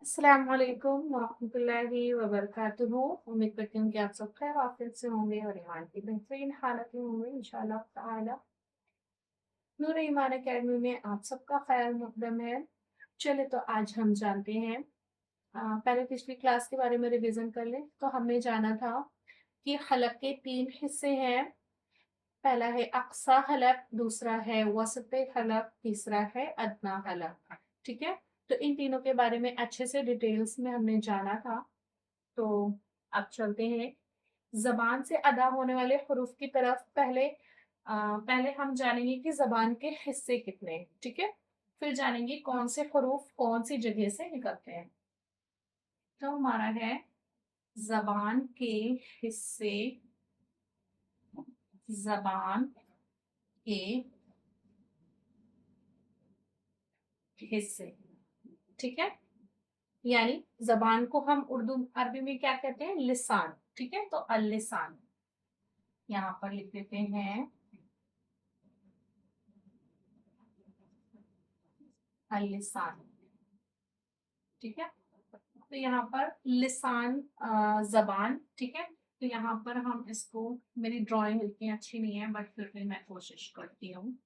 अस्सलाम वालेकुम वरहमतुल्लाहि वबरकातुहू। उम्मीद करती हूँ कि आप सब खैर आफियत से होंगे और ईमान की बेहतरीन हालत में होंगे इंशाल्लाह ताला। नूर ईमान अकेडमी में आप सबका खैर मुकदम है। चले तो आज हम जानते हैं। पहले पिछली क्लास के बारे में रिवीजन कर लें तो हमने जाना था कि हलक के तीन हिस्से हैं। पहला है अक्सा हलक, दूसरा है वसत हलक, तीसरा है अदना हलक। ठीक है, तो इन तीनों के बारे में अच्छे से डिटेल्स में हमने जाना था। तो अब चलते हैं जबान से अदा होने वाले हरूफ की तरफ। पहले हम जानेंगे कि जबान के हिस्से कितने हैं। ठीक है, फिर जानेंगे कौन से हरूफ कौन सी जगह से निकलते हैं। तो हमारा है जबान के हिस्से। जबान के हिस्से, ठीक है, यानी जबान को हम उर्दू अरबी में क्या कहते हैं, लिसान। ठीक है, तो अल लिसान यहाँ पर लिख देते हैं, अल लिसान। ठीक है, तो यहाँ पर लिसान जबान। ठीक है, तो यहाँ पर हम इसको, मेरी ड्राइंग इतनी अच्छी नहीं है बट फिर भी मैं कोशिश करती हूँ।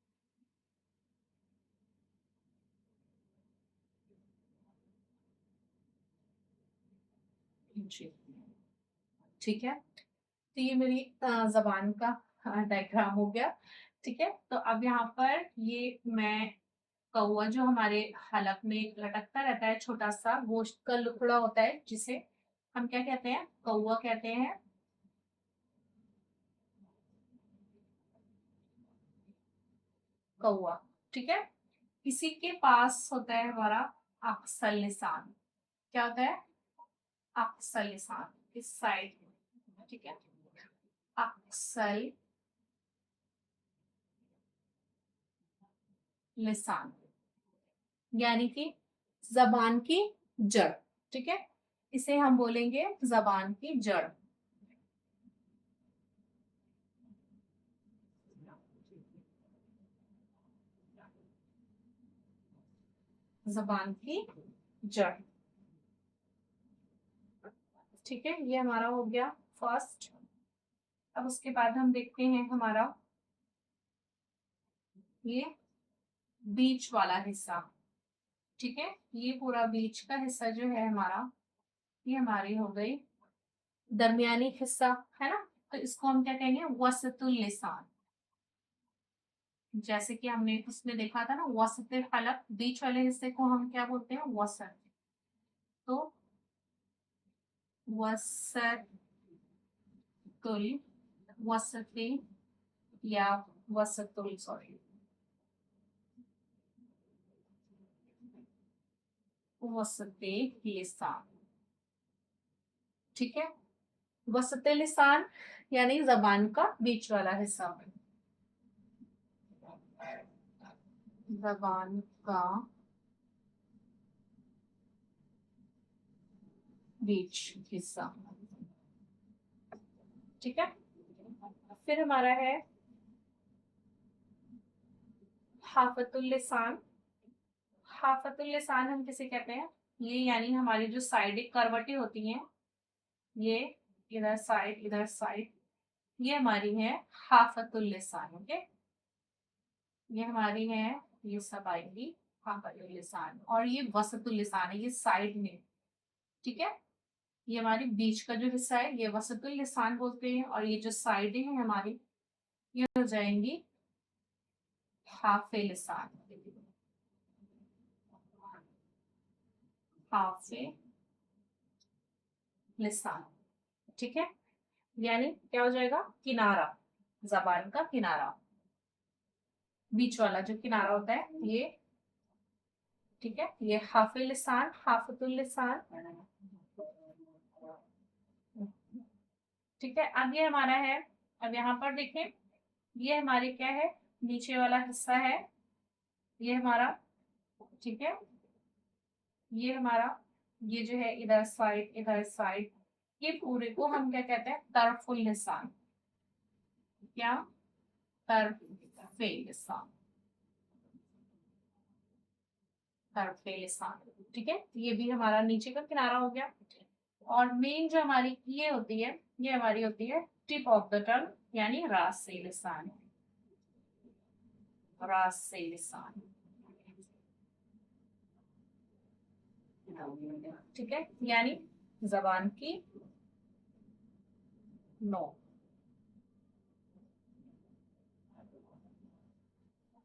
जी, ठीक है, तो ये मेरी जबान का डायग्राम हो गया। ठीक है, तो अब यहाँ पर ये मैं कौवा जो हमारे हलक में लटकता रहता है, छोटा सा गोश्त का टुकड़ा होता है, जिसे हम क्या कहते हैं, कौवा कहते हैं। कौवा, ठीक है, इसी के पास होता है हमारा अक्सल लिसान। क्या होता है, अक्सल लिसान, इस साइड में। ठीक है, अक्सल लिसान यानी कि जबान की जड़। ठीक है, इसे हम बोलेंगे जबान की जड़। जबान की जड़, ठीक है, ये हमारा हो गया फर्स्ट। अब उसके बाद हम देखते हैं हमारा ये बीच वाला हिस्सा। ठीक है, ये पूरा बीच का हिस्सा जो है हमारा, ये हमारी हो गई दरमियानी हिस्सा, है ना। तो इसको हम क्या कहेंगे, वसतुल लिसान। जैसे कि हमने उसमें देखा था ना, वसतुल हलक, बीच वाले हिस्से को हम क्या बोलते हैं, वसत। तो वसतुल, वसती, या वसतुल, सॉरी, वसते लिसान। ठीक है, वसते लिसान यानी जबान का बीच वाला हिस्सा, जबान का बीच हिस्सा। ठीक है, फिर हमारा है हाफतुल लिसान। हाफतुल लिसान हम किसे कहते हैं, ये यानी हमारी जो साइड करवटें होती हैं, ये इधर साइड इधर साइड, ये हमारी है हाफतुल लिसान। ओके, ये हमारी है, ये सब आएंगी हाफतुल लिसान। और ये वसतुल लिसान है, ये साइड में। ठीक है, ये हमारी बीच का जो हिस्सा है ये वसतुल लिसान बोलते हैं, और ये जो साइडें हैं हमारी, ये हो जाएंगी हाफे लिसान। हाफे लिसान, ठीक है, यानी क्या हो जाएगा, किनारा, जबान का किनारा, बीच वाला जो किनारा होता है ये। ठीक है, ये हाफे लिसान, हाफतुल लिसान। ठीक है, अब ये हमारा है, अब यहाँ पर देखें, ये हमारी क्या है, नीचे वाला हिस्सा है, ये हमारा। ठीक है, ये हमारा, ये जो है इधर साइड इधर साइड, ये पूरे को हम क्या कहते हैं, तरफुल लिसान। क्या, तरफे लिसान, तरफ़े लिसान, ठीक है। ये भी हमारा नीचे का किनारा हो गया। और मेन जो हमारी ये होती है, ये हमारी होती है टिप ऑफ द टंग, यानी रास से लिसान, रास से लिसान, ठीक है, यानी जबान की नोक,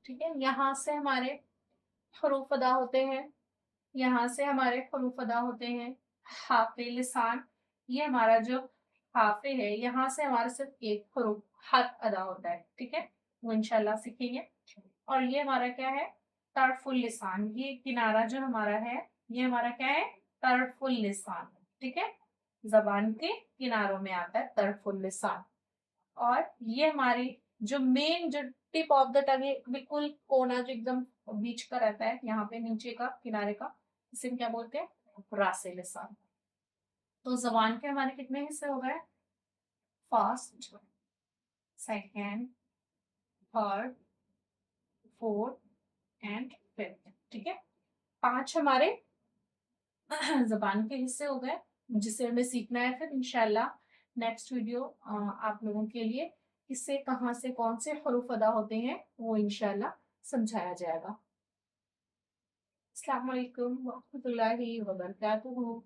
ठीक है। यहाँ से हमारे हरूफ अदा होते हैं, यहाँ से हमारे हरूफ अदा होते हैं। हाफे लिसान, ये हमारा जो हाफे है, यहाँ से हमारा सिर्फ एक हरूफ हक अदा होता है, ठीक है, वो इंशाल्लाह सीखेंगे। और ये हमारा क्या है, तरफुल लिसान, ये किनारा जो हमारा है, ये हमारा क्या है, तरफुल लिसान, ठीक है, जबान के किनारों में आता है तरफुल लिसान। और ये हमारी जो मेन जो टिप ऑफ द टंग है, बिल्कुल कोना जो एकदम बीच का रहता है, यहाँ पे नीचे का किनारे का, इसे क्या बोलते हैं, रासे लिसान। तो जबान के हमारे कितने हिस्से हो गए, first, second, third, fourth and fifth, ठीक है। 5 हमारे जबान के हिस्से हो गए, जिसे हमें सीखना है फिर इंशाल्लाह नेक्स्ट वीडियो आप लोगों के लिए इससे कहाँ से कौन से हरूफ अदा होते हैं वो इंशाल्लाह समझाया जाएगा। अस्सलाम वालेकुम व रहमतुल्लाहि व बरकातुहू।